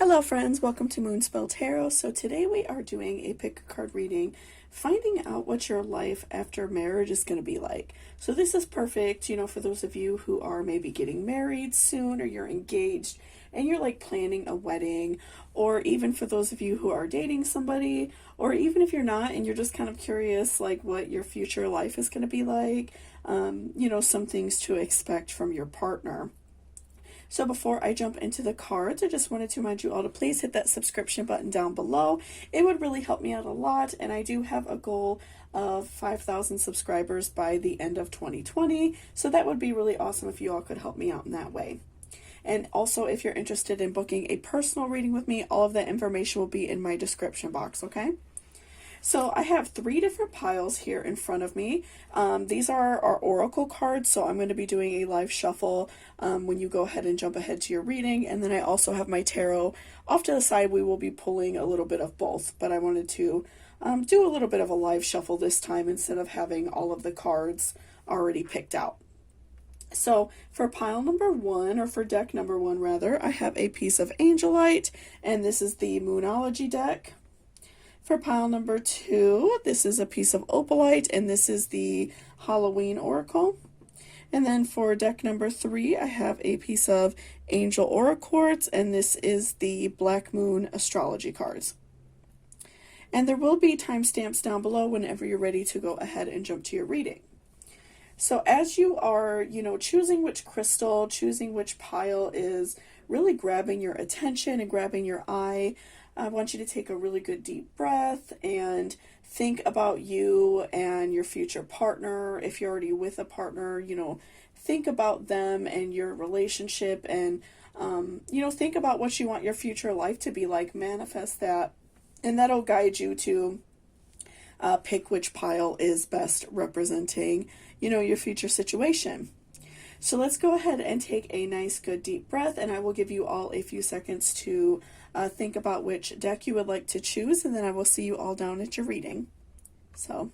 Hello friends, welcome to Moonspell Tarot. So today we are doing a pick a card reading, finding out what your life after marriage is going to be like. So this is perfect, for those of you who are maybe getting married soon, or you're engaged and you're like planning a wedding, or even for those of you who are dating somebody, or even if you're not and you're just kind of curious like what your future life is going to be like, some things to expect from your partner. So before I jump into the cards, I just wanted to remind you all to please hit that subscription button down below. It would really help me out a lot, and I do have a goal of 5,000 subscribers by the end of 2020, so that would be really awesome if you all could help me out in that way. And also, if you're interested in booking a personal reading with me, all of that information will be in my description box, okay? So I have 3 different piles here in front of me. These are our oracle cards, so I'm going to be doing a live shuffle when you go ahead and jump ahead to your reading. And then I also have my tarot off to the side. We will be pulling a little bit of both, but I wanted to do a little bit of a live shuffle this time instead of having all of the cards already picked out. So for pile number 1, or for deck number 1 rather, I have a piece of Angelite, and this is the Moonology deck. For pile number 2, this is a piece of Opalite, and this is the Halloween Oracle. And then for deck number 3, I have a piece of Angel Aura Quartz, and this is the Black Moon Astrology cards. And there will be timestamps down below whenever you're ready to go ahead and jump to your reading. So as you are, choosing which crystal, choosing which pile is really grabbing your attention and grabbing your eye, I want you to take a really good deep breath and think about you and your future partner. If you're already with a partner, think about them and your relationship, and, think about what you want your future life to be like. Manifest that, and that'll guide you to pick which pile is best representing, your future situation. So let's go ahead and take a nice, good, deep breath, and I will give you all a few seconds to think about which deck you would like to choose, and then I will see you all down at your reading. So,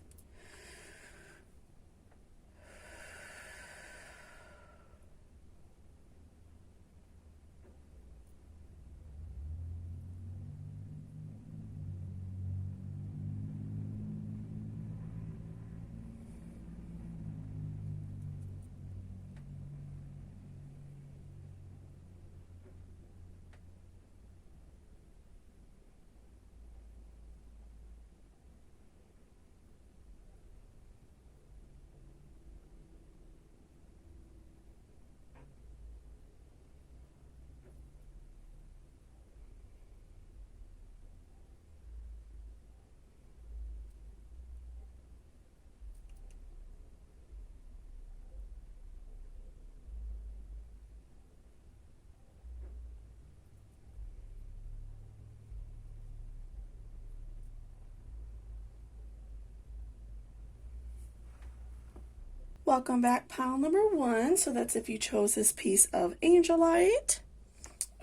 welcome back, pile number 1. So that's if you chose this piece of Angelite.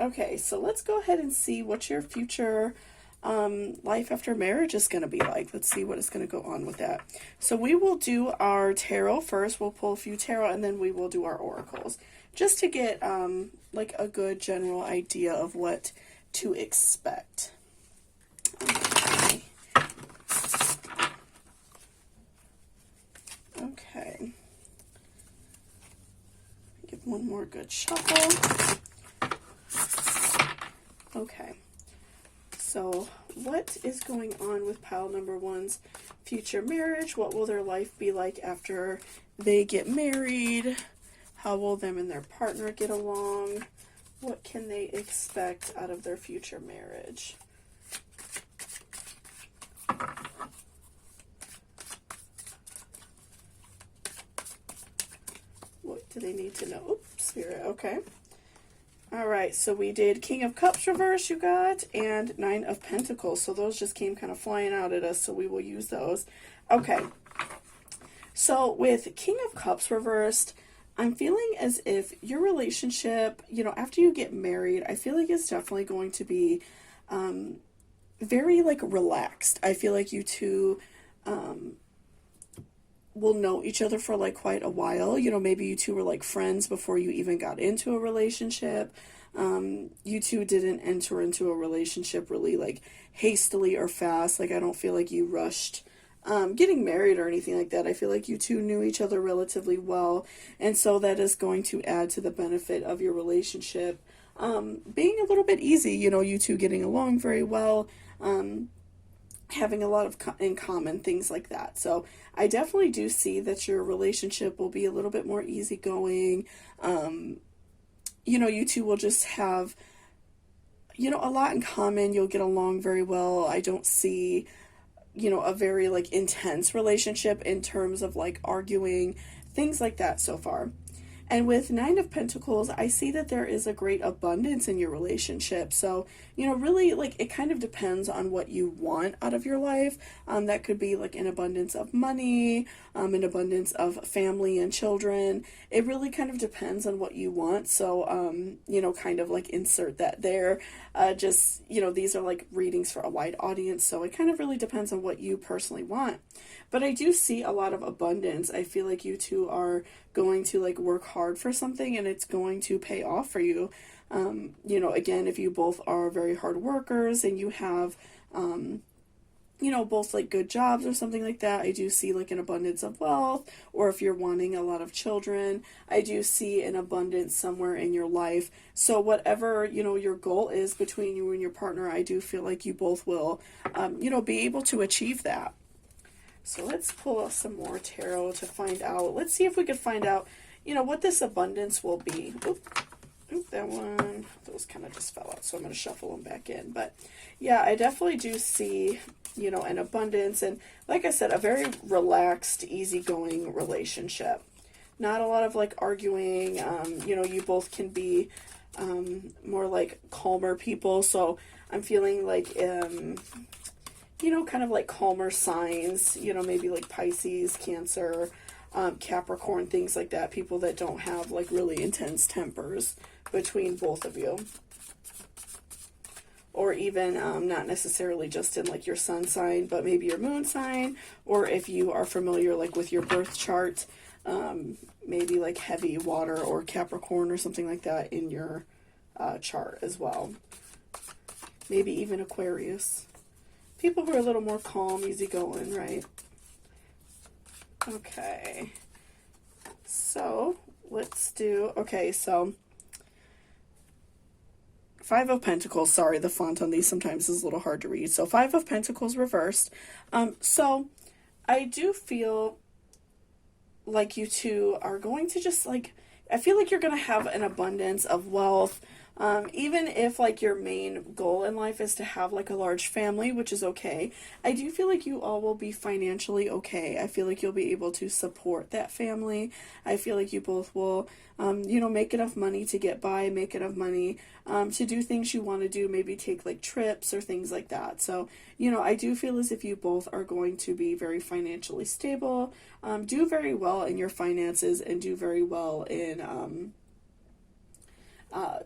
Okay, so let's go ahead and see what your future life after marriage is going to be like. Let's see what is going to go on with that. So we will do our tarot first. We'll pull a few tarot, and then we will do our oracles, just to get like a good general idea of what to expect. Okay. Okay. Give one more good shuffle. Okay. So what is going on with pile number 1's future marriage? What will their life be like after they get married? How will them and their partner get along? What can they expect out of their future marriage? What do they need to know? Oops, Spirit, okay. All right, so we did King of Cups reverse, you got, and 9 of Pentacles. So those just came kind of flying out at us, so we will use those. Okay, so with King of Cups reversed, I'm feeling as if your relationship, after you get married, I feel like it's definitely going to be very, like, relaxed. I feel like you two will know each other for like quite a while. Maybe you two were like friends before you even got into a relationship. You two didn't enter into a relationship really like hastily or fast. Like I don't feel like you rushed getting married or anything like that. I feel like you two knew each other relatively well, and so that is going to add to the benefit of your relationship being a little bit easy. You know, you two getting along very well, having a lot of in common, things like that. So I definitely do see that your relationship will be a little bit more easygoing. You know, you two will just have, you know, a lot in common. You'll get along very well. I don't see, you know, a very like intense relationship in terms of like arguing, things like that so far. And with Nine of Pentacles, I see that there is a great abundance in your relationship. So, you know, really, like, it kind of depends on what you want out of your life. That could be, like, an abundance of money, an abundance of family and children. It really kind of depends on what you want. So, you know, kind of, like, insert that there. Just, you know, these are, like, readings for a wide audience. So it kind of really depends on what you personally want. But I do see a lot of abundance. I feel like you two are going to like work hard for something and it's going to pay off for you. You know, again, if you both are very hard workers and you have, you know, both like good jobs or something like that, I do see like an abundance of wealth. Or if you're wanting a lot of children, I do see an abundance somewhere in your life. So whatever, you know, your goal is between you and your partner, I do feel like you both will, you know, be able to achieve that. So let's pull some more tarot to find out. Let's see if we can find out, you know, what this abundance will be. Oop, that one, those kind of just fell out, so I'm going to shuffle them back in. But yeah, I definitely do see, you know, an abundance. And like I said, a very relaxed, easygoing relationship. Not a lot of like arguing. You know, you both can be more like calmer people. So I'm feeling like, you know, kind of like calmer signs, you know, maybe like Pisces, Cancer, Capricorn, things like that. People that don't have like really intense tempers between both of you. Or even not necessarily just in like your sun sign, but maybe your moon sign. Or if you are familiar like with your birth chart, maybe like heavy water or Capricorn or something like that in your chart as well. Maybe even Aquarius. People who are a little more calm, easygoing, right? Okay. So, let's do... Okay, so... Five of Pentacles. Sorry, the font on these sometimes is a little hard to read. So, Five of Pentacles reversed. So, I do feel like you two are going to just, like... I feel like you're going to have an abundance of wealth. Even if like your main goal in life is to have like a large family, which is okay, I do feel like you all will be financially okay. I feel like you'll be able to support that family. I feel like you both will, you know, make enough money to get by, make enough money to do things you want to do, maybe take like trips or things like that. So, you know, I do feel as if you both are going to be very financially stable, do very well in your finances, and do very well in,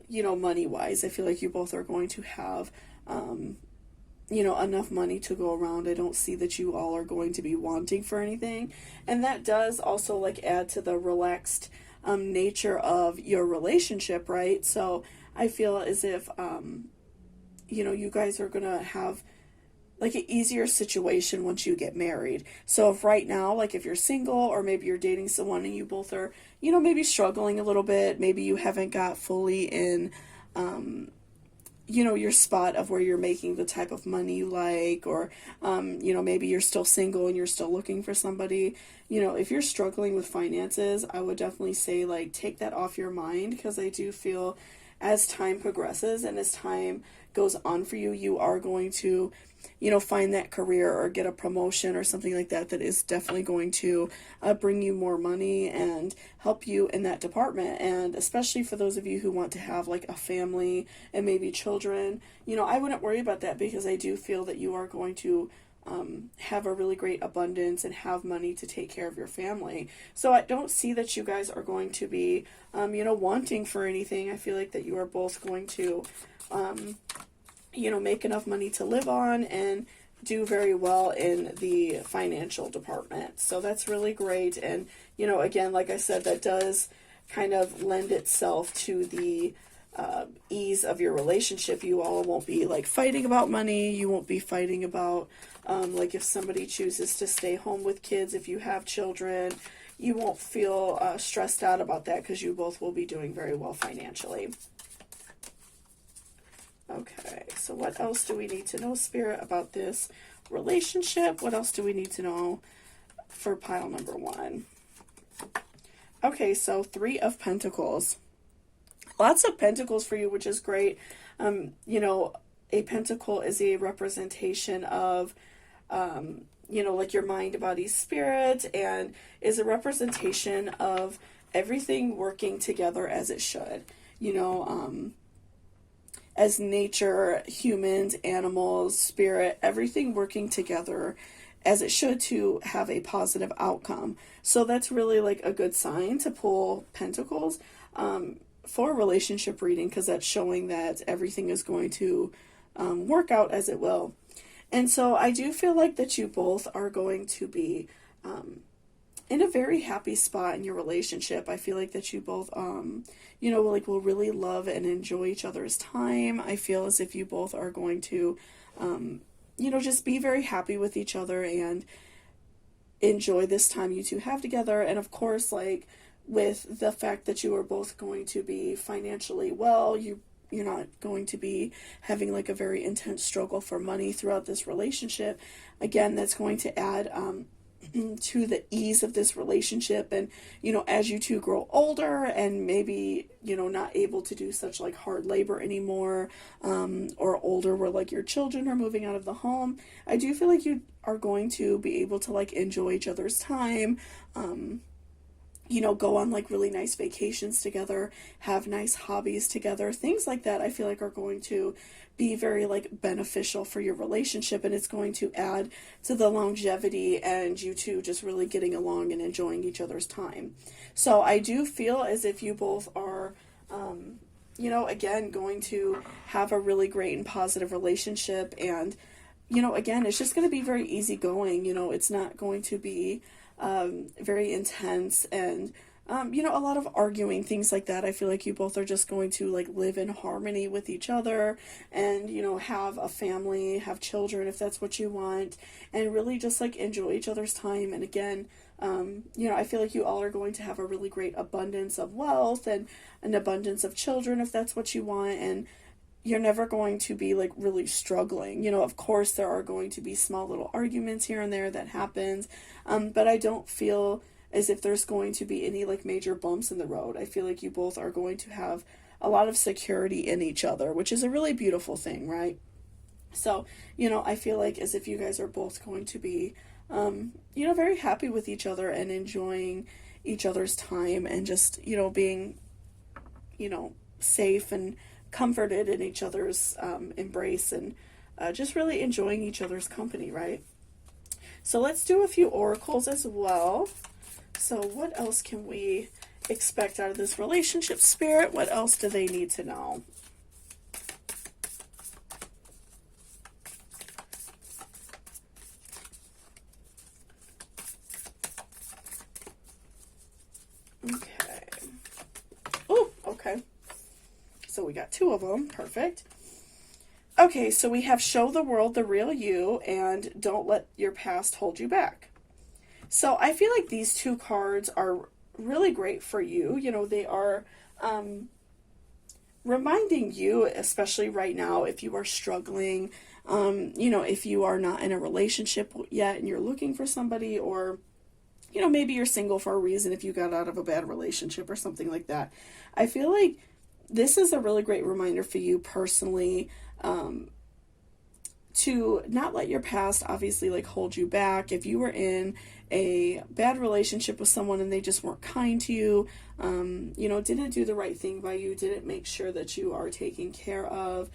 you know, money-wise. I feel like you both are going to have, you know, enough money to go around. I don't see that you all are going to be wanting for anything. And that does also, like, add to the relaxed nature of your relationship, right? So I feel as if, you know, you guys are going to have like an easier situation once you get married. So if right now, like if you're single or maybe you're dating someone and you both are, you know, maybe struggling a little bit, maybe you haven't got fully in, you know, your spot of where you're making the type of money you like, or, you know, maybe you're still single and you're still looking for somebody, you know, if you're struggling with finances, I would definitely say like take that off your mind, because I do feel as time progresses and as time goes on for you, you are going to, you know, find that career or get a promotion or something like that that is definitely going to bring you more money and help you in that department. And especially for those of you who want to have like a family and maybe children, you know, I wouldn't worry about that, because I do feel that you are going to have a really great abundance and have money to take care of your family. So I don't see that you guys are going to be, you know, wanting for anything. I feel like that you are both going to, you know, make enough money to live on and do very well in the financial department. So that's really great. And, you know, again, like I said, that does kind of lend itself to the, ease of your relationship. You all won't be like fighting about money. You won't be fighting about like if somebody chooses to stay home with kids, if you have children, you won't feel stressed out about that because you both will be doing very well financially. Okay, so what else do we need to know, Spirit, about this relationship? What else do we need to know for pile number 1? Okay, so 3 of Pentacles. Lots of pentacles for you, which is great. You know, a pentacle is a representation of, you know, like your mind, body, spirit, and is a representation of everything working together as it should. You know, as nature, humans, animals, spirit, everything working together as it should to have a positive outcome. So that's really like a good sign to pull pentacles for a relationship reading, because that's showing that everything is going to work out as it will. And so I do feel like that you both are going to be in a very happy spot in your relationship. I feel like that you both, you know, like will really love and enjoy each other's time. I feel as if you both are going to, you know, just be very happy with each other and enjoy this time you two have together. And of course, like with the fact that you are both going to be financially well, you're not going to be having like a very intense struggle for money throughout this relationship. Again, that's going to add to the ease of this relationship. And, you know, as you two grow older and maybe, you know, not able to do such like hard labor anymore, or older where like your children are moving out of the home, I do feel like you are going to be able to like enjoy each other's time, you know, go on like really nice vacations together, have nice hobbies together, things like that. I feel like are going to be very like beneficial for your relationship, and it's going to add to the longevity and you two just really getting along and enjoying each other's time. So I do feel as if you both are, you know, again, going to have a really great and positive relationship. And, you know, again, it's just going to be very easygoing. You know, it's not going to be very intense and, you know, a lot of arguing, things like that. I feel like you both are just going to like live in harmony with each other and, you know, have a family, have children if that's what you want, and really just like enjoy each other's time. And again, you know, I feel like you all are going to have a really great abundance of wealth and an abundance of children if that's what you want. And you're never going to be like really struggling. You know, of course there are going to be small little arguments here and there that happens, but I don't feel as if there's going to be any like major bumps in the road. I feel like you both are going to have a lot of security in each other, which is a really beautiful thing, right? So, you know, I feel like as if you guys are both going to be, you know, very happy with each other and enjoying each other's time and just, you know, being, you know, safe and comforted in each other's embrace and just really enjoying each other's company, right? So let's do a few oracles as well. So what else can we expect out of this relationship, Spirit? What else do they need to know? Okay. Oh, okay. So we got 2 of them. Perfect. Okay, so we have show the world the real you and don't let your past hold you back. So I feel like these 2 cards are really great for you. You know, they are reminding you, especially right now, if you are struggling, you know, if you are not in a relationship yet and you're looking for somebody, or, you know, maybe you're single for a reason if you got out of a bad relationship or something like that. I feel like this is a really great reminder for you personally, to not let your past obviously like hold you back. If you were in a bad relationship with someone and they just weren't kind to you, you know, didn't do the right thing by you, didn't make sure that you are taken care of,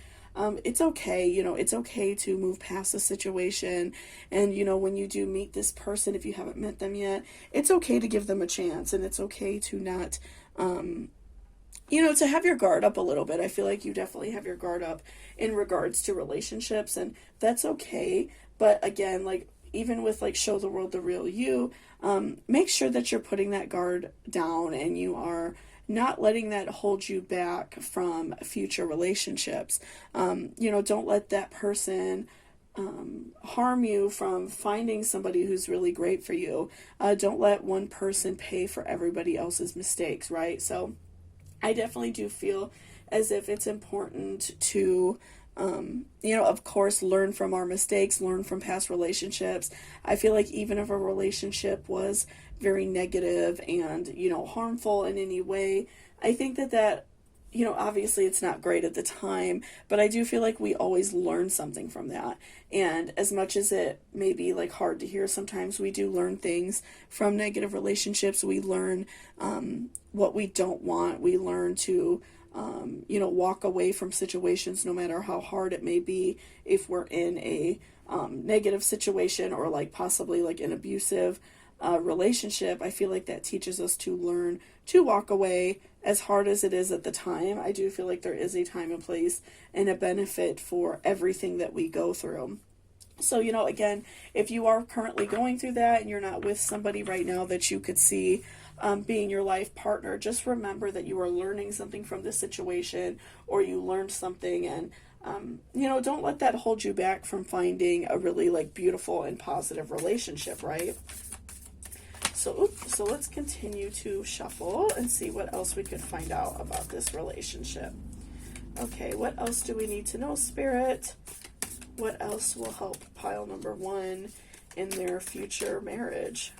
it's okay. You know, it's okay to move past the situation. And, you know, when you do meet this person, if you haven't met them yet, it's okay to give them a chance, and it's okay to not, you know, to have your guard up a little bit. I feel like you definitely have your guard up in regards to relationships, and that's okay. But again, like, even with like show the world the real you, make sure that you're putting that guard down and you are not letting that hold you back from future relationships. Don't let that person harm you from finding somebody who's really great for you. Don't let one person pay for everybody else's mistakes, right? So I definitely do feel as if it's important to, of course, learn from our mistakes, learn from past relationships. I feel like even if a relationship was very negative and, harmful in any way, I think that obviously it's not great at the time, but I do feel like we always learn something from that. And as much as it may be like hard to hear, sometimes we do learn things from negative relationships. We learn what we don't want. We learn to, walk away from situations no matter how hard it may be. If we're in a negative situation or like possibly like an abusive relationship, I feel like that teaches us to learn to walk away as hard as it is at the time. I do feel like there is a time and place and a benefit for everything that we go through. So, again, if you are currently going through that and you're not with somebody right now that you could see being your life partner, just remember that you are learning something from this situation, or you learned something, and don't let that hold you back from finding a really like beautiful and positive relationship, right? So let's continue to shuffle and see what else we could find out about this relationship. Okay, what else do we need to know, Spirit? What else will help pile number 1 in their future marriage?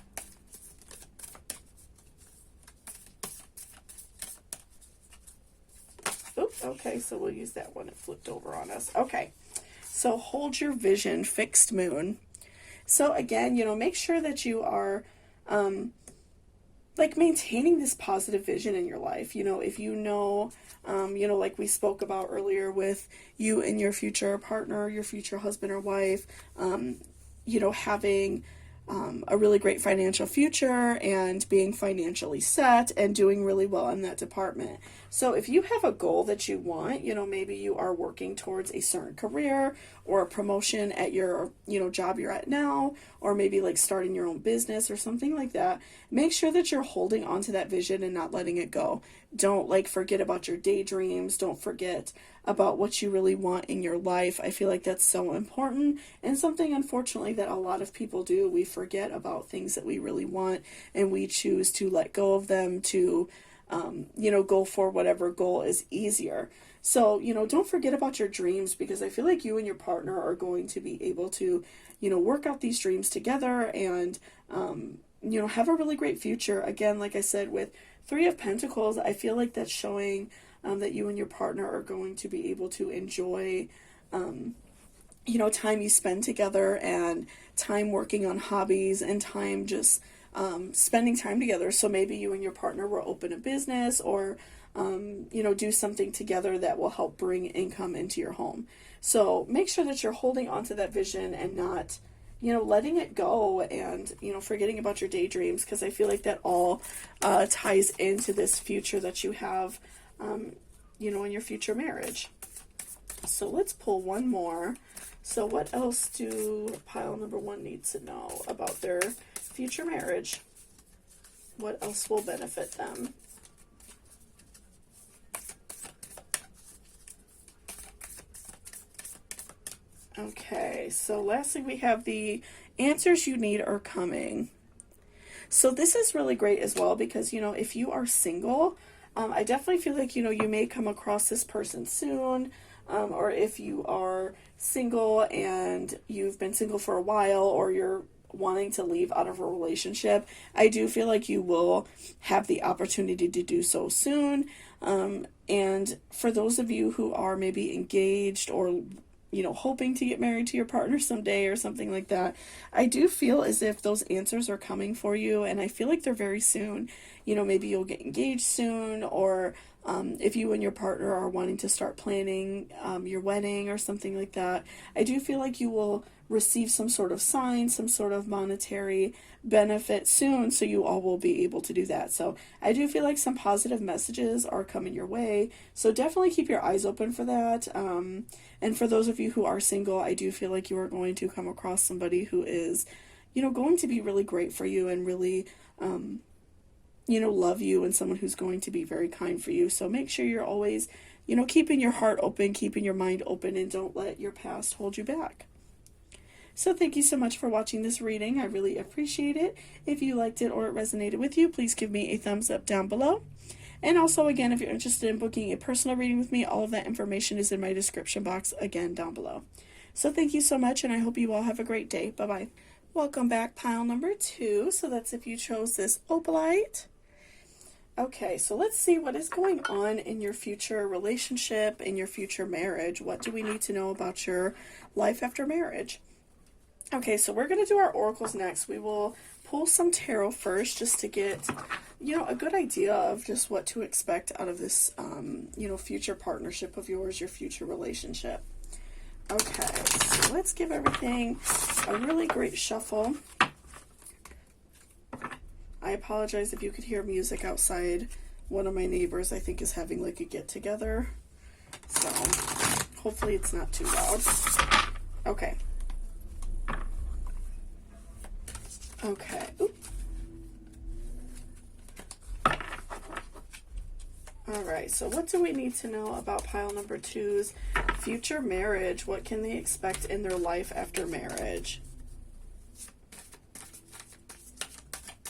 Oops, okay, so we'll use that one. It flipped over on us. Okay, so hold your vision, fixed moon. So again, make sure that you are maintaining this positive vision in your life. If like we spoke about earlier with you and your future partner, your future husband or wife, having a really great financial future and being financially set and doing really well in that department. So if you have a goal that you want, maybe you are working towards a certain career or a promotion at your, job you're at now, or maybe like starting your own business or something like that, make sure that you're holding on to that vision and not letting it go. Don't forget about your daydreams. Don't forget about what you really want in your life. I feel like that's so important, and something unfortunately that a lot of people do. We forget about things that we really want, and we choose to let go of them to go for whatever goal is easier. So, don't forget about your dreams, because I feel like you and your partner are going to be able to, work out these dreams together and, have a really great future. Again, like I said, with 3 of Pentacles, I feel like that's showing that you and your partner are going to be able to enjoy, time you spend together, and time working on hobbies, and time just spending time together. So maybe you and your partner will open a business, or do something together that will help bring income into your home. So make sure that you're holding on to that vision and not, letting it go, and, forgetting about your daydreams, because I feel like that all ties into this future that you have, in your future marriage. So let's pull one more. So what else do pile number 1 need to know about their future marriage? What else will benefit them? Okay, so lastly we have the answers you need are coming. So this is really great as well, because, if you are single, I definitely feel like, you may come across this person soon, or if you are single and you've been single for a while, or you're wanting to leave out of a relationship, I do feel like you will have the opportunity to do so soon. And for those of you who are maybe engaged, or hoping to get married to your partner someday or something like that, I do feel as if those answers are coming for you, and I feel like they're very soon. Maybe you'll get engaged soon, or if you and your partner are wanting to start planning your wedding or something like that, I do feel like you will receive some sort of sign, some sort of monetary benefit soon, so you all will be able to do that. So I do feel like some positive messages are coming your way, so definitely keep your eyes open for that. And for those of you who are single, I do feel like you are going to come across somebody who is, going to be really great for you, and really love you and someone who's going to be very kind for you. So make sure you're always, keeping your heart open, keeping your mind open, and don't let your past hold you back. So thank you so much for watching this reading. I really appreciate it. If you liked it or it resonated with you, please give me a thumbs up down below. And also, again, if you're interested in booking a personal reading with me, all of that information is in my description box, again, down below. So thank you so much, and I hope you all have a great day. Bye-bye. Welcome back, pile number 2. So that's if you chose this opalite. Okay, so let's see what is going on in your future relationship, in your future marriage. What do we need to know about your life after marriage? Okay, so we're going to do our oracles next. We will pull some tarot first just to get, a good idea of just what to expect out of this, future partnership of yours, your future relationship. Okay, so let's give everything a really great shuffle. I apologize if you could hear music outside. One of my neighbors, I think, is having like a get-together. So hopefully it's not too loud. Okay. Okay. Oop. All right, so what do we need to know about pile number 2's future marriage? What can they expect in their life after marriage?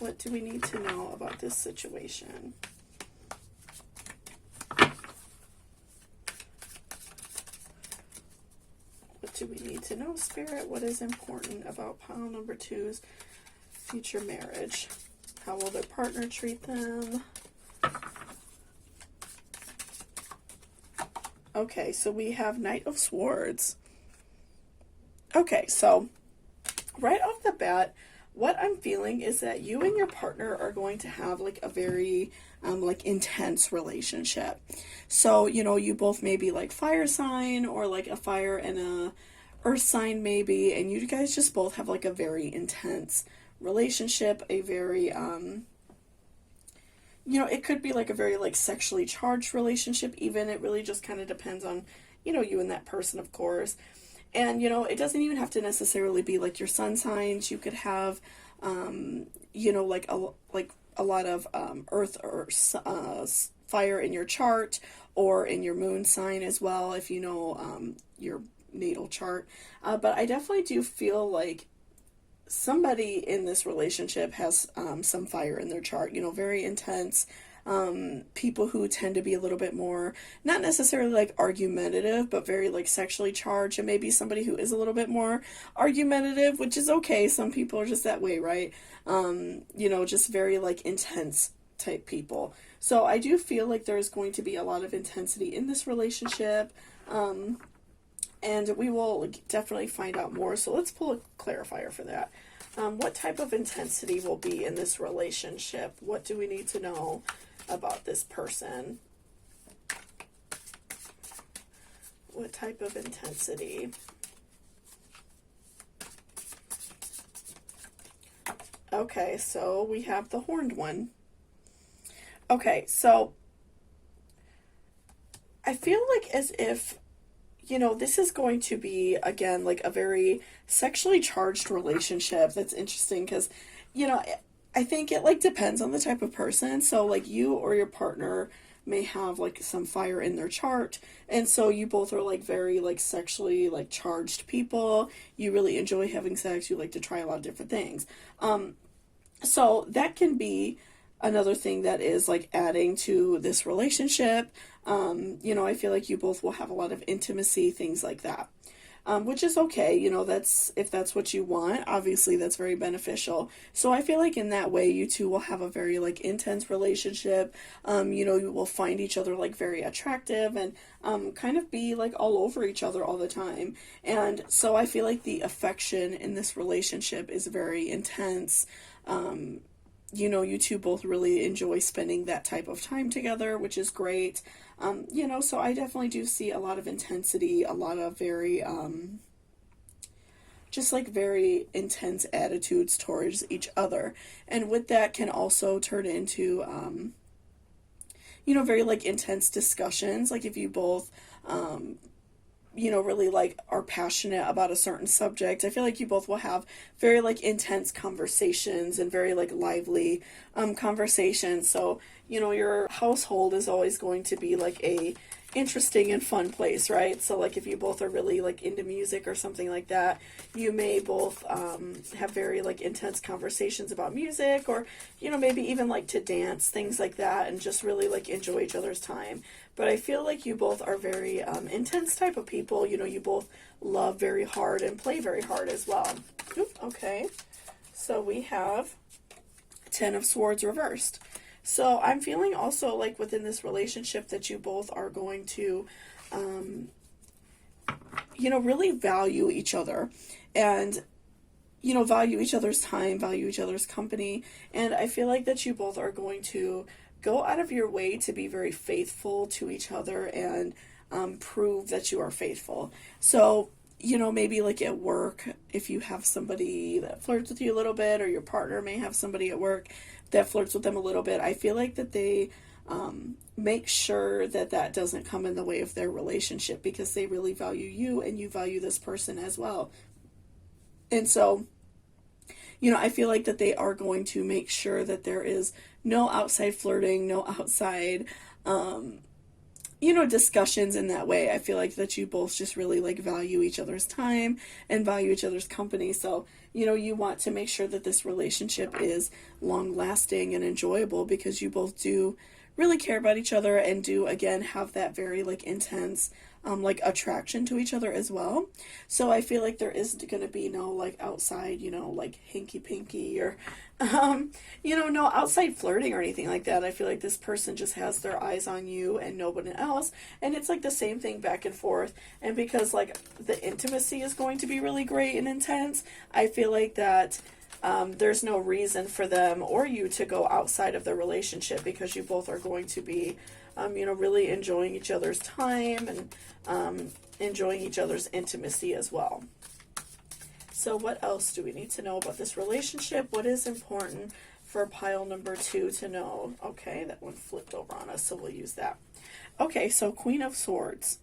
What do we need to know about this situation? What do we need to know, Spirit? What is important about pile number 2's future marriage? How will their partner treat them? Okay, so we have Knight of Swords. Okay, so right off the bat, what I'm feeling is that you and your partner are going to have like a very intense relationship. So, you both may be like fire sign or like a fire and a earth sign maybe, and you guys just both have like a very intense relationship, a very it could be like a very like sexually charged relationship even. It really just kind of depends on, you and that person, of course. And, it doesn't even have to necessarily be like your sun signs. You could have, like a lot of earth or fire in your chart or in your moon sign as well, if you know your natal chart. But I definitely do feel like somebody in this relationship has some fire in their chart, very intense. People who tend to be a little bit more, not necessarily like argumentative, but very like sexually charged, and maybe somebody who is a little bit more argumentative, which is okay. Some people are just that way, right? Just very like intense type people. So I do feel like there's going to be a lot of intensity in this relationship. And we will definitely find out more. So let's pull a clarifier for that. What type of intensity will be in this relationship? What do we need to know about this person? What type of intensity? Okay, so we have the horned one. Okay, so I feel like as if, this is going to be, again, like a very sexually charged relationship. That's interesting because, I think it like depends on the type of person. So like you or your partner may have like some fire in their chart, and so you both are like very like sexually like charged people. You really enjoy having sex. You like to try a lot of different things. So that can be another thing that is like adding to this relationship. I feel like you both will have a lot of intimacy, things like that, which is okay. If that's what you want, obviously that's very beneficial. So I feel like in that way, you two will have a very like intense relationship. You will find each other like very attractive and kind of be like all over each other all the time. And so I feel like the affection in this relationship is very intense. You two both really enjoy spending that type of time together, which is great. So I definitely do see a lot of intensity, a lot of very, just like very intense attitudes towards each other. And with that can also turn into, very like intense discussions. Like if you both, really like are passionate about a certain subject. I feel like you both will have very like intense conversations and very like lively conversations. So, your household is always going to be like a interesting and fun place, right? So like if you both are really like into music or something like that, you may both have very like intense conversations about music, or maybe even like to dance, things like that, and just really like enjoy each other's time. But I feel like you both are very intense type of people. You both love very hard and play very hard as well. Oop, okay, so we have Ten of Swords reversed. So I'm feeling also like within this relationship that you both are going to, really value each other, and, value each other's time, value each other's company. And I feel like that you both are going to go out of your way to be very faithful to each other and prove that you are faithful. So, maybe like at work, if you have somebody that flirts with you a little bit, or your partner may have somebody at work that flirts with them a little bit, I feel like that they make sure that that doesn't come in the way of their relationship, because they really value you and you value this person as well. And so, I feel like that they are going to make sure that there is no outside flirting, no outside, discussions in that way. I feel like that you both just really like value each other's time and value each other's company. So, you want to make sure that this relationship is long lasting and enjoyable, because you both do really care about each other and do, again, have that very like intense like attraction to each other as well. So I feel like there isn't going to be no like outside, like hinky pinky, or no outside flirting or anything like that. I feel like this person just has their eyes on you and nobody else, and it's like the same thing back and forth. And because like the intimacy is going to be really great and intense, I feel like that there's no reason for them or you to go outside of the relationship, because you both are going to be really enjoying each other's time and enjoying each other's intimacy as well. So what else do we need to know about this relationship? What is important for pile number 2 to know? Okay, that one flipped over on us, so we'll use that. Okay, so Queen of Swords.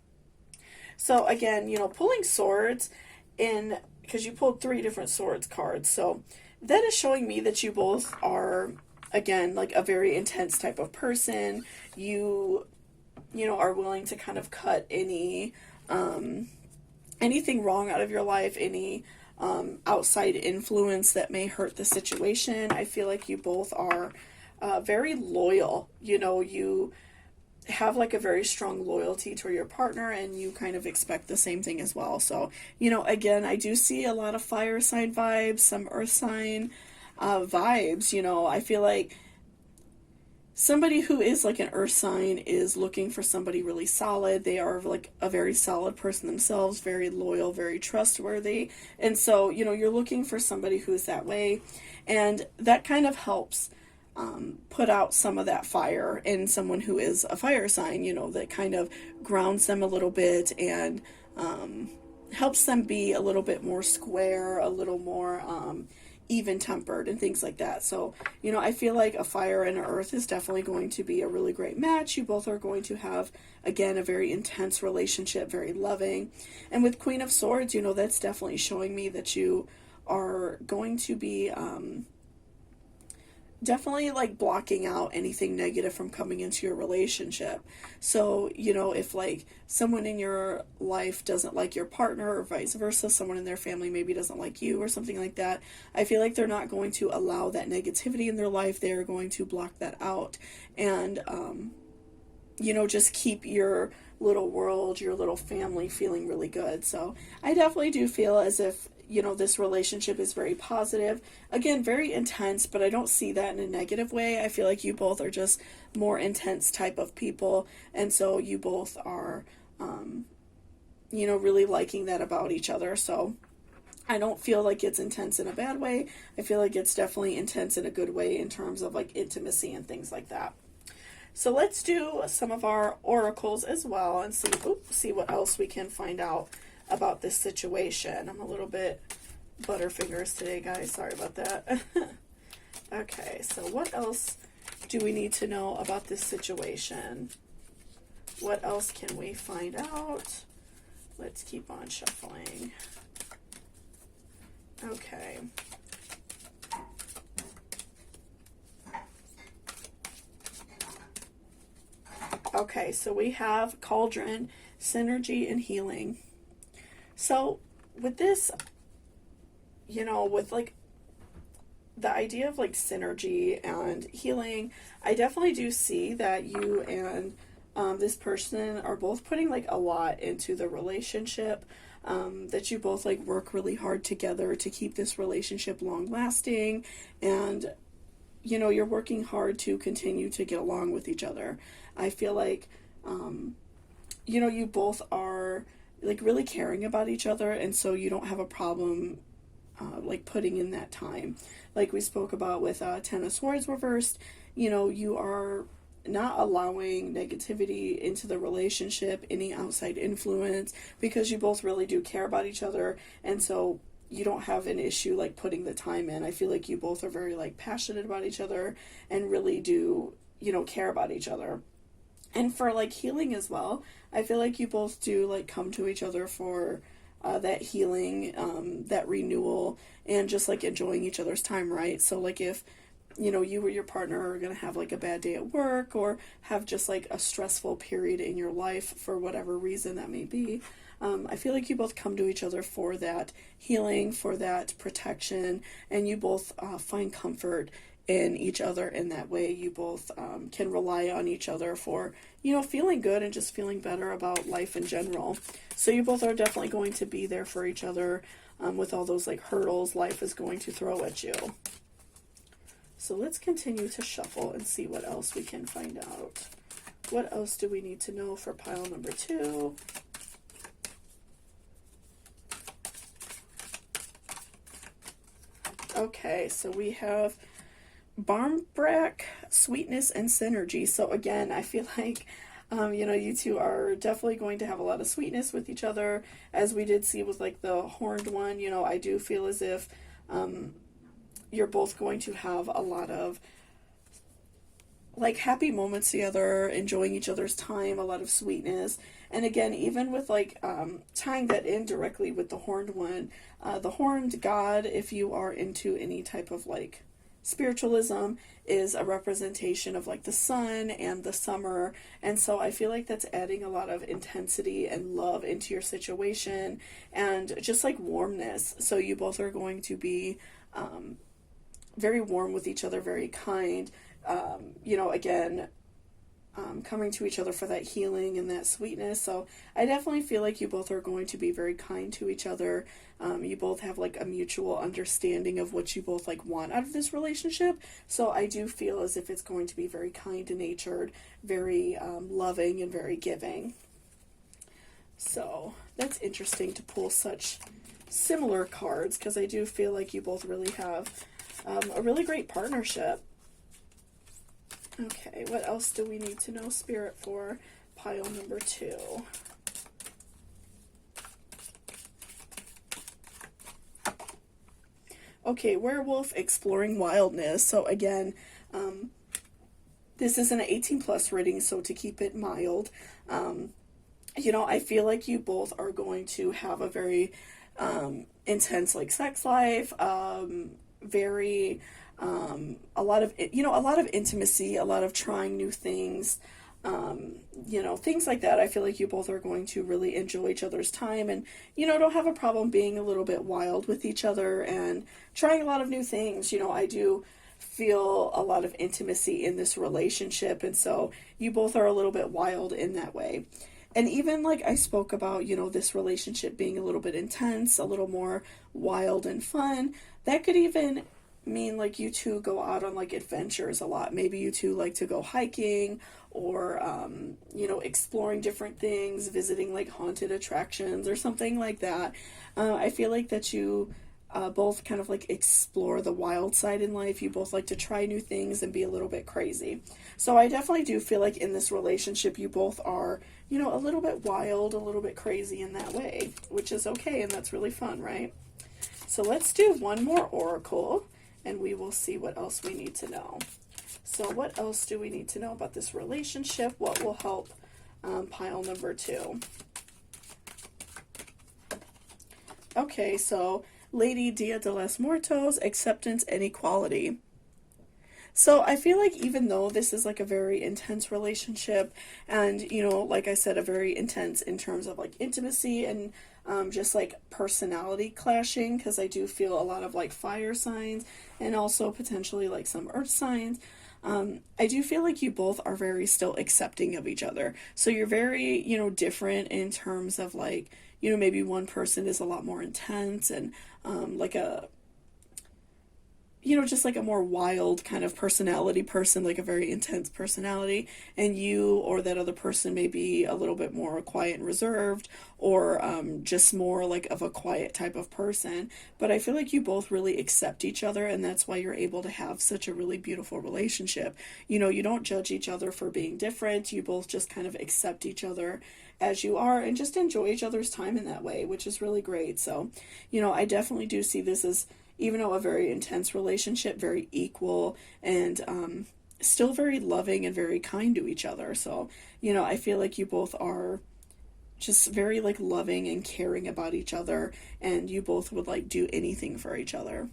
So again, pulling swords in, because you pulled 3 different swords cards, so that is showing me that you both are, again, like a very intense type of person. You are willing to kind of cut any anything wrong out of your life, any outside influence that may hurt the situation. I feel like you both are very loyal. You have like a very strong loyalty to your partner, and you kind of expect the same thing as well. So, again, I do see a lot of fire sign vibes, some earth sign vibes. I feel like somebody who is like an earth sign is looking for somebody really solid. They are like a very solid person themselves, very loyal, very trustworthy. And so, you're looking for somebody who is that way. And that kind of helps put out some of that fire in someone who is a fire sign, that kind of grounds them a little bit and helps them be a little bit more square, a little more even-tempered and things like that. So, I feel like a fire and an earth is definitely going to be a really great match. You both are going to have, again, a very intense relationship, very loving. And with Queen of Swords, that's definitely showing me that you are going to be definitely like blocking out anything negative from coming into your relationship. So, if like someone in your life doesn't like your partner, or vice versa, someone in their family maybe doesn't like you or something like that, I feel like they're not going to allow that negativity in their life. They're going to block that out and, just keep your little world, your little family feeling really good. So I definitely do feel as if this relationship is very positive. Again, very intense, but I don't see that in a negative way. I feel like you both are just more intense type of people. And so you both are, really liking that about each other. So I don't feel like it's intense in a bad way. I feel like it's definitely intense in a good way in terms of like intimacy and things like that. So let's do some of our oracles as well and see what else we can find out about this situation. I'm a little bit butterfingers today, guys. Sorry about that. Okay, so what else do we need to know about this situation? What else can we find out? Let's keep on shuffling. Okay. Okay, so we have Cauldron, Synergy, and Healing. So with this, you know, with like the idea of like synergy and healing, I definitely do see that you and this person are both putting like a lot into the relationship, that you both like work really hard together to keep this relationship long lasting, and you know, you're working hard to continue to get along with each other. I feel like, you know, you both are like really caring about each other, and so you don't have a problem like putting in that time. Like we spoke about with Ten of Swords reversed, you know, you are not allowing negativity into the relationship, any outside influence, because you both really do care about each other, and so you don't have an issue like putting the time in. I feel like you both are very like passionate about each other and really do, you know, care about each other. And for like healing as well, I feel like you both do like come to each other for that healing, that renewal, and just like enjoying each other's time, right? So like if, you know, you or your partner are going to have like a bad day at work or have just like a stressful period in your life for whatever reason that may be, I feel like you both come to each other for that healing, for that protection, and you both find comfort in each other in that way. You both can rely on each other for, you know, feeling good and just feeling better about life in general. So you both are definitely going to be there for each other with all those like hurdles life is going to throw at you. So let's continue to shuffle and see what else we can find out. What else do we need to know for pile number 2? Okay, so we have Barmbrack, Sweetness, and Synergy. So again, I feel like, you know, you two are definitely going to have a lot of sweetness with each other. As we did see with like the horned one, you know, I do feel as if you're both going to have a lot of like happy moments together, enjoying each other's time, a lot of sweetness. And again, even with like tying that in directly with the horned one, the horned god, if you are into any type of like spiritualism, is a representation of like the sun and the summer, and so I feel like that's adding a lot of intensity and love into your situation and just like warmness. So you both are going to be very warm with each other, very kind, you know, again, coming to each other for that healing and that sweetness. So I definitely feel like you both are going to be very kind to each other. You both have like a mutual understanding of what you both like want out of this relationship. So I do feel as if it's going to be very kind natured, very loving, and very giving. So that's interesting to pull such similar cards, because I do feel like you both really have a really great partnership. Okay, what else do we need to know, Spirit, for pile number 2? Okay, Werewolf, Exploring Wildness. So again, this is an 18 plus reading, so to keep it mild, you know, I feel like you both are going to have a very intense like sex life, very a lot of, you know, a lot of intimacy, a lot of trying new things, you know, things like that. I feel like you both are going to really enjoy each other's time, and, you know, don't have a problem being a little bit wild with each other and trying a lot of new things. You know, I do feel a lot of intimacy in this relationship, and so you both are a little bit wild in that way. And even like I spoke about, you know, this relationship being a little bit intense, a little more wild and fun, that could even mean like you two go out on like adventures a lot. Maybe you two like to go hiking or you know, exploring different things, visiting like haunted attractions or something like that. I feel like that you both kind of like explore the wild side in life. You both like to try new things and be a little bit crazy. So I definitely do feel like in this relationship you both are, you know, a little bit wild, a little bit crazy in that way, which is okay, and that's really fun, right? So let's do one more oracle, and we will see what else we need to know. So what else do we need to know about this relationship? What will help pile number 2? Okay, so Lady Dia de los Muertos, acceptance and equality. So I feel like even though this is like a very intense relationship and, like I said, a very intense in terms of like intimacy and just like personality clashing, because I do feel a lot of like fire signs and also potentially like some earth signs. I do feel like you both are very still accepting of each other. So you're very, different in terms of like, maybe one person is a lot more intense and like a just like a more wild kind of personality person, like a very intense personality, and you or that other person may be a little bit more quiet and reserved, or just more like of a quiet type of person. But I feel like you both really accept each other, and that's why you're able to have such a really beautiful relationship. You don't judge each other for being different, you both just kind of accept each other as you are and just enjoy each other's time in that way, which is really great. So, I definitely do see this as, even though a very intense relationship, very equal and still very loving and very kind to each other. So, I feel like you both are just very like loving and caring about each other, and you both would like do anything for each other.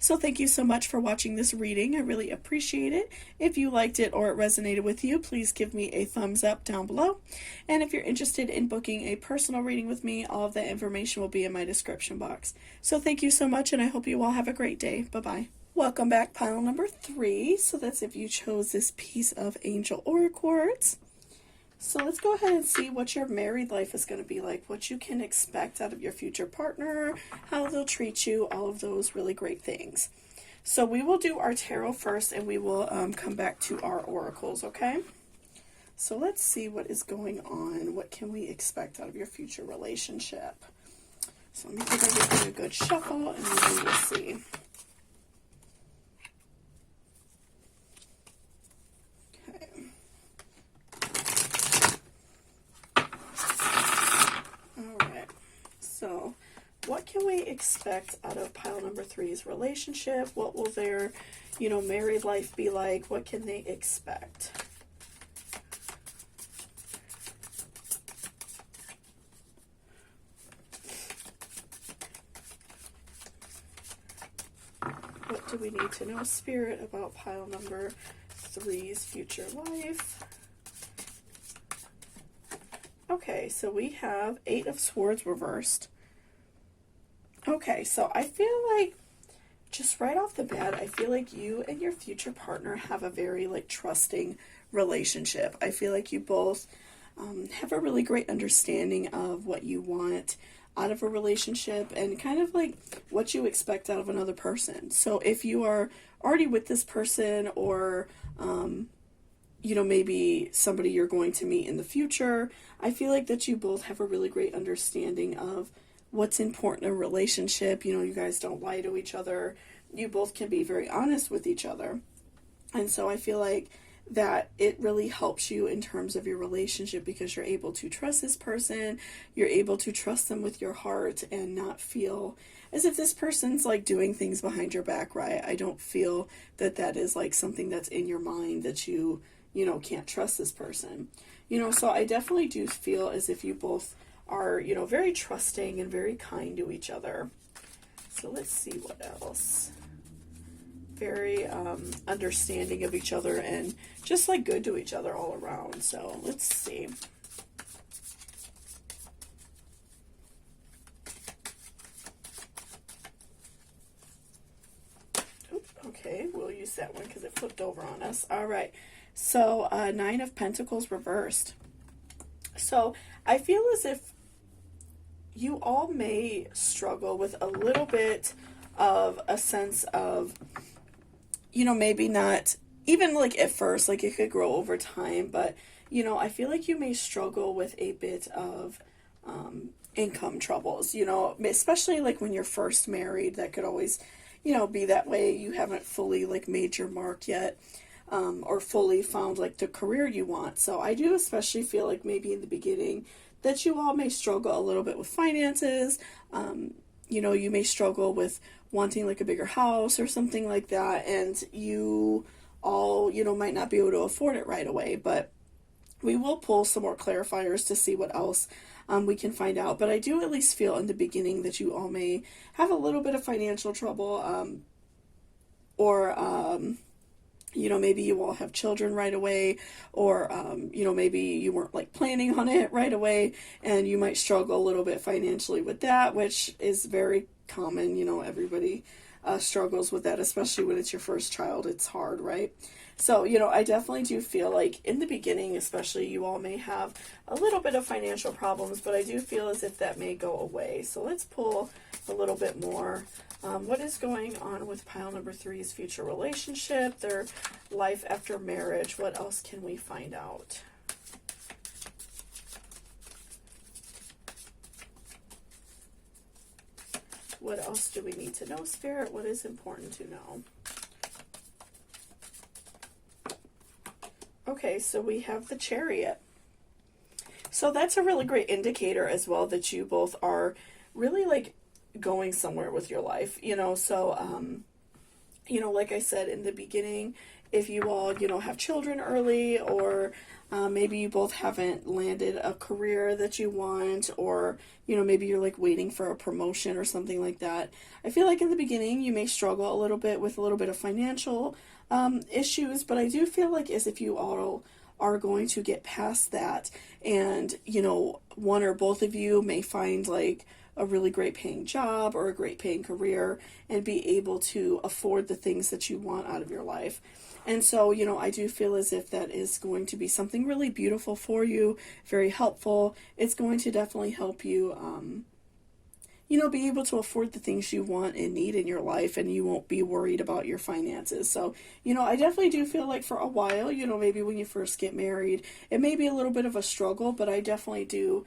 So thank you so much for watching this reading. I really appreciate it. If you liked it or it resonated with you, please give me a thumbs up down below. And if you're interested in booking a personal reading with me, all of that information will be in my description box. So thank you so much, and I hope you all have a great day. Bye-bye. Welcome back, pile number 3. So that's if you chose this piece of Angel Aura Quartz. So let's go ahead and see what your married life is going to be like, what you can expect out of your future partner, how they'll treat you, all of those really great things. So we will do our tarot first, and we will come back to our oracles, okay? So let's see what is going on. What can we expect out of your future relationship? So let me give everything a good shuffle, and then we will see. So, what can we expect out of pile number 3's relationship? What will their, married life be like? What can they expect? What do we need to know, Spirit, about pile number 3's future life? Okay, so we have 8 of Swords reversed. Okay, so I feel like, just right off the bat, I feel like you and your future partner have a very, like, trusting relationship. I feel like you both have a really great understanding of what you want out of a relationship and kind of, like, what you expect out of another person. So if you are already with this person, or maybe somebody you're going to meet in the future, I feel like that you both have a really great understanding of what's important in a relationship. You guys don't lie to each other. You both can be very honest with each other. And so I feel like that it really helps you in terms of your relationship, because you're able to trust this person. You're able to trust them with your heart and not feel as if this person's like doing things behind your back, right? I don't feel that that is like something that's in your mind, that you can't trust this person. So I definitely do feel as if you both are, very trusting and very kind to each other. So let's see what else. Very understanding of each other and just like good to each other all around. So let's see. Okay, we'll use that one because it flipped over on us. All right. So 9 of Pentacles reversed. So I feel as if you all may struggle with a little bit of a sense of, maybe not even like at first, like it could grow over time, but, I feel like you may struggle with a bit of income troubles, especially like when you're first married. That could always, be that way. You haven't fully like made your mark yet. Or fully found like the career you want. So I do especially feel like maybe in the beginning that you all may struggle a little bit with finances. You may struggle with wanting like a bigger house or something like that, and you all, might not be able to afford it right away. But we will pull some more clarifiers to see what else we can find out. But I do at least feel in the beginning that you all may have a little bit of financial trouble, or maybe you all have children right away, or, maybe you weren't like planning on it right away, and you might struggle a little bit financially with that, which is very common. Everybody struggles with that, especially when it's your first child. It's hard, right? So, I definitely do feel like in the beginning, especially, you all may have a little bit of financial problems, but I do feel as if that may go away. So let's pull a little bit more. What is going on with pile number 3's future relationship, their life after marriage? What else can we find out? What else do we need to know, Spirit? What is important to know? Okay, so we have the Chariot. So that's a really great indicator as well that you both are really like going somewhere with your life, so, like I said in the beginning, if you all, have children early, or maybe you both haven't landed a career that you want, or, maybe you're like waiting for a promotion or something like that. I feel like in the beginning you may struggle a little bit with a little bit of financial issues, but I do feel like as if you all are going to get past that, and, one or both of you may find like a really great paying job or a great paying career and be able to afford the things that you want out of your life. And so, I do feel as if that is going to be something really beautiful for you, very helpful. It's going to definitely help you, be able to afford the things you want and need in your life, and you won't be worried about your finances. So, I definitely do feel like for a while, maybe when you first get married, it may be a little bit of a struggle, but I definitely do,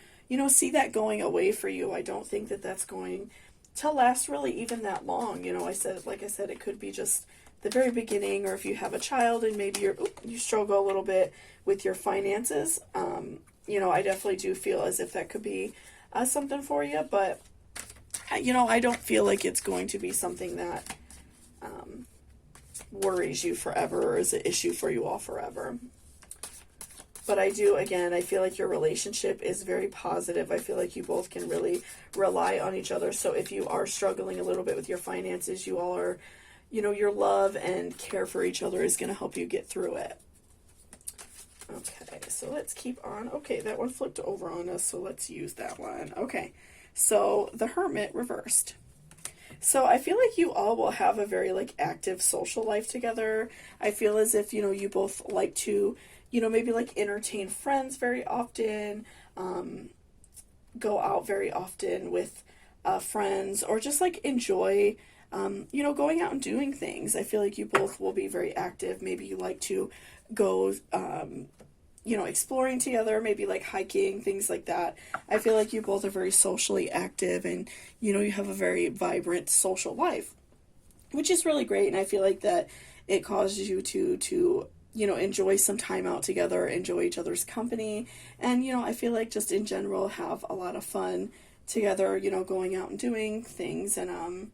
see that going away for you. I don't think that that's going to last really even that long. Like I said, it could be just the very beginning, or if you have a child and maybe you struggle a little bit with your finances, I definitely do feel as if that could be something for you, but I don't feel like it's going to be something that worries you forever, or is an issue for you all forever. But I feel like your relationship is very positive. I feel like you both can really rely on each other. So if you are struggling a little bit with your finances, you all are, your love and care for each other is going to help you get through it. Okay, so let's keep on. Okay, that one flipped over on us, so let's use that one. Okay, so the Hermit reversed. So I feel like you all will have a very like active social life together. I feel as if, you both like to, maybe like entertain friends very often, go out very often with friends, or just like enjoy, going out and doing things. I feel like you both will be very active. Maybe you like to go, exploring together, maybe like hiking, things like that. I feel like you both are very socially active, and, you have a very vibrant social life, which is really great. And I feel like that it causes you to enjoy some time out together, enjoy each other's company, and, I feel like just in general have a lot of fun together, going out and doing things, and,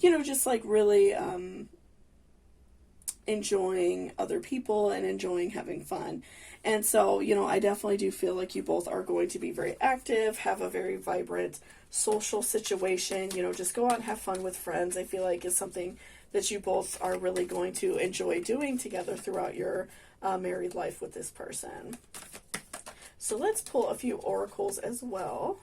just like really, enjoying other people and enjoying having fun. And so, I definitely do feel like you both are going to be very active, have a very vibrant social situation, just go out and have fun with friends. I feel like is something that you both are really going to enjoy doing together throughout your married life with this person. So let's pull a few oracles as well.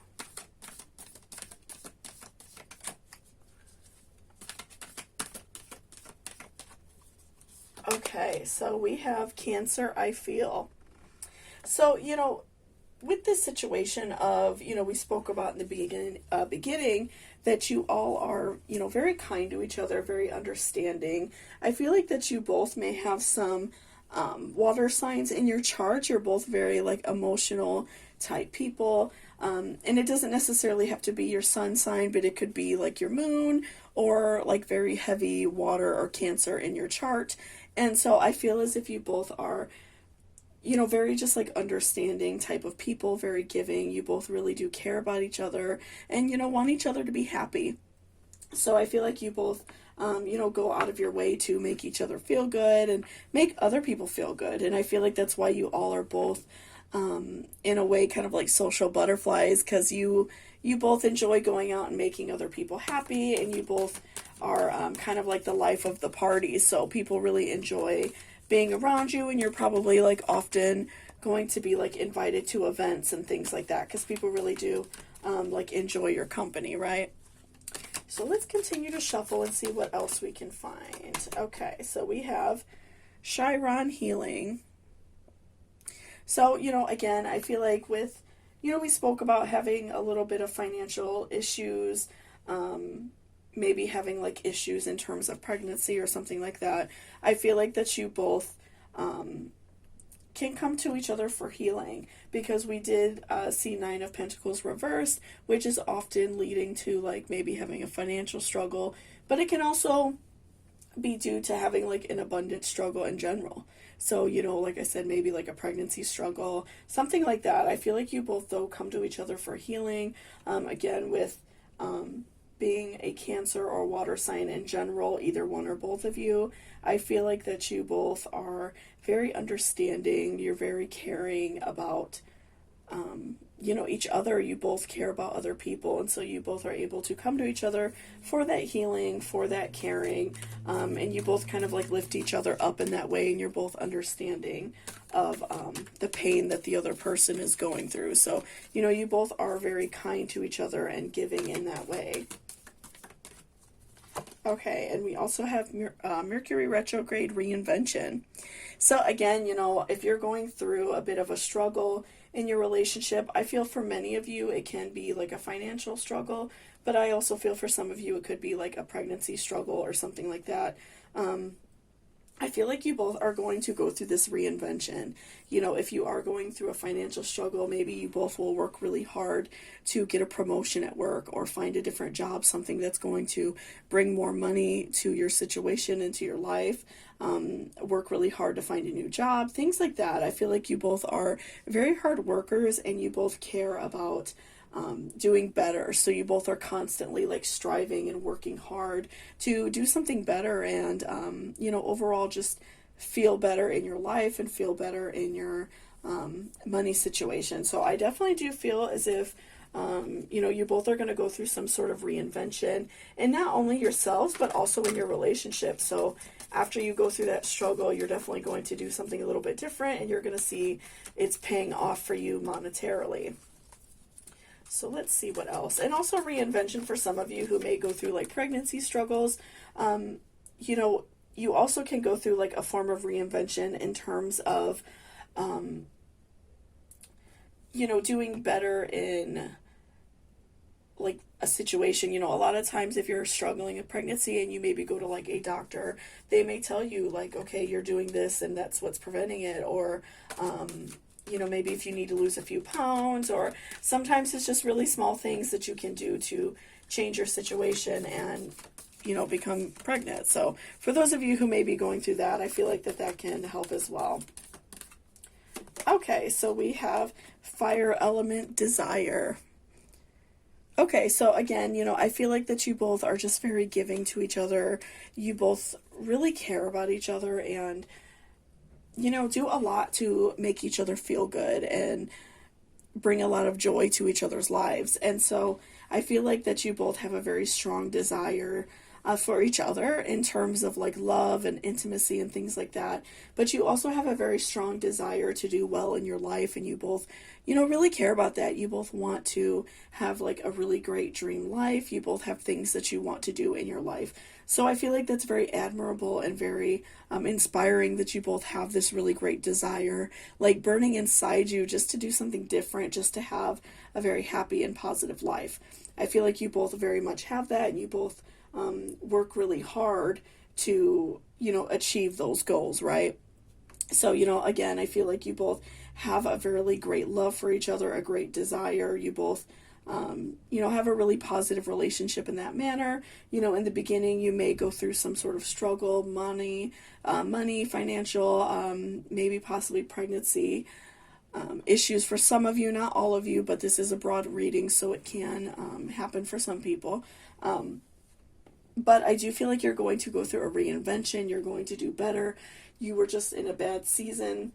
Okay, so we have Cancer, I feel. So, with this situation of, we spoke about in the beginning that you all are, very kind to each other, very understanding. I feel like that you both may have some water signs in your chart. You're both very like emotional type people. And it doesn't necessarily have to be your sun sign, but it could be like your moon, or like very heavy water or Cancer in your chart. And so I feel as if you both are, very just like understanding type of people, very giving. You both really do care about each other and, want each other to be happy. So I feel like you both, go out of your way to make each other feel good and make other people feel good. And I feel like that's why you all are both, in a way kind of like social butterflies, because you both enjoy going out and making other people happy, and you both are kind of like the life of the party, so people really enjoy being around you, and you're probably like often going to be like invited to events and things like that, because people really do like enjoy your company, right? So let's continue to shuffle and see what else we can find. Okay, so we have Chiron healing. So, again, I feel like with, we spoke about having a little bit of financial issues, maybe having like issues in terms of pregnancy or something like that. I feel like that you both can come to each other for healing, because we did see Nine of Pentacles reversed, which is often leading to like maybe having a financial struggle, but it can also be due to having like an abundance struggle in general. So, like I said, maybe like a pregnancy struggle, something like that. I feel like you both, though, come to each other for healing. Again, with being a Cancer or water sign in general, either one or both of you, I feel like that you both are very understanding. You're very caring about, each other. You both care about other people, and so you both are able to come to each other for that healing, for that caring, and you both kind of like lift each other up in that way, and you're both understanding of the pain that the other person is going through. So, you both are very kind to each other and giving in that way. Okay, and we also have Mercury retrograde reinvention. So again, if you're going through a bit of a struggle in your relationship, I feel for many of you it can be like a financial struggle, but I also feel for some of you it could be like a pregnancy struggle or something like that. I feel like you both are going to go through this reinvention. If you are going through a financial struggle, maybe you both will work really hard to get a promotion at work or find a different job, something that's going to bring more money to your situation and to your life. Work really hard to find a new job, things like that. I feel like you both are very hard workers, and you both care about doing better. So you both are constantly like striving and working hard to do something better, and overall just feel better in your life and feel better in your money situation. So I definitely do feel as if you both are going to go through some sort of reinvention, and not only yourselves but also in your relationship. So after you go through that struggle, you're definitely going to do something a little bit different, and you're going to see it's paying off for you monetarily. So let's see what else. And also reinvention for some of you who may go through like pregnancy struggles. You also can go through like a form of reinvention in terms of, doing better in like a situation. A lot of times if you're struggling with pregnancy and you maybe go to like a doctor, they may tell you like, okay, you're doing this and that's what's preventing it. Or, maybe if you need to lose a few pounds, or sometimes it's just really small things that you can do to change your situation and, become pregnant. So for those of you who may be going through that, I feel like that can help as well. Okay, so we have fire element desire. Okay, so again, I feel like that you both are just very giving to each other. You both really care about each other, and do a lot to make each other feel good and bring a lot of joy to each other's lives. And so I feel like that you both have a very strong desire for each other in terms of like love and intimacy and things like that. But you also have a very strong desire to do well in your life, and you both, really care about that. You both want to have like a really great dream life. You both have things that you want to do in your life. So I feel like that's very admirable and very inspiring that you both have this really great desire, like burning inside you, just to do something different, just to have a very happy and positive life. I feel like you both very much have that, and you both work really hard to, achieve those goals, right? So, again, I feel like you both have a really great love for each other, a great desire. You both have a really positive relationship in that manner. In the beginning, you may go through some sort of struggle, money, financial, maybe possibly pregnancy issues for some of you, not all of you, but this is a broad reading, so it can happen for some people. But I do feel like you're going to go through a reinvention. You're going to do better. You were just in a bad season.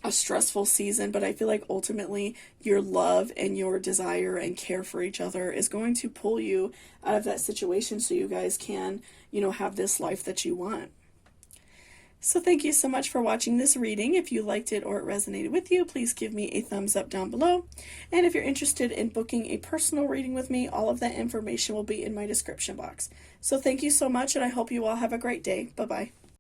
a stressful season, but I feel like ultimately your love and your desire and care for each other is going to pull you out of that situation so you guys can, have this life that you want. So thank you so much for watching this reading. If you liked it or it resonated with you, please give me a thumbs up down below. And if you're interested in booking a personal reading with me, all of that information will be in my description box. So thank you so much, and I hope you all have a great day. Bye-bye.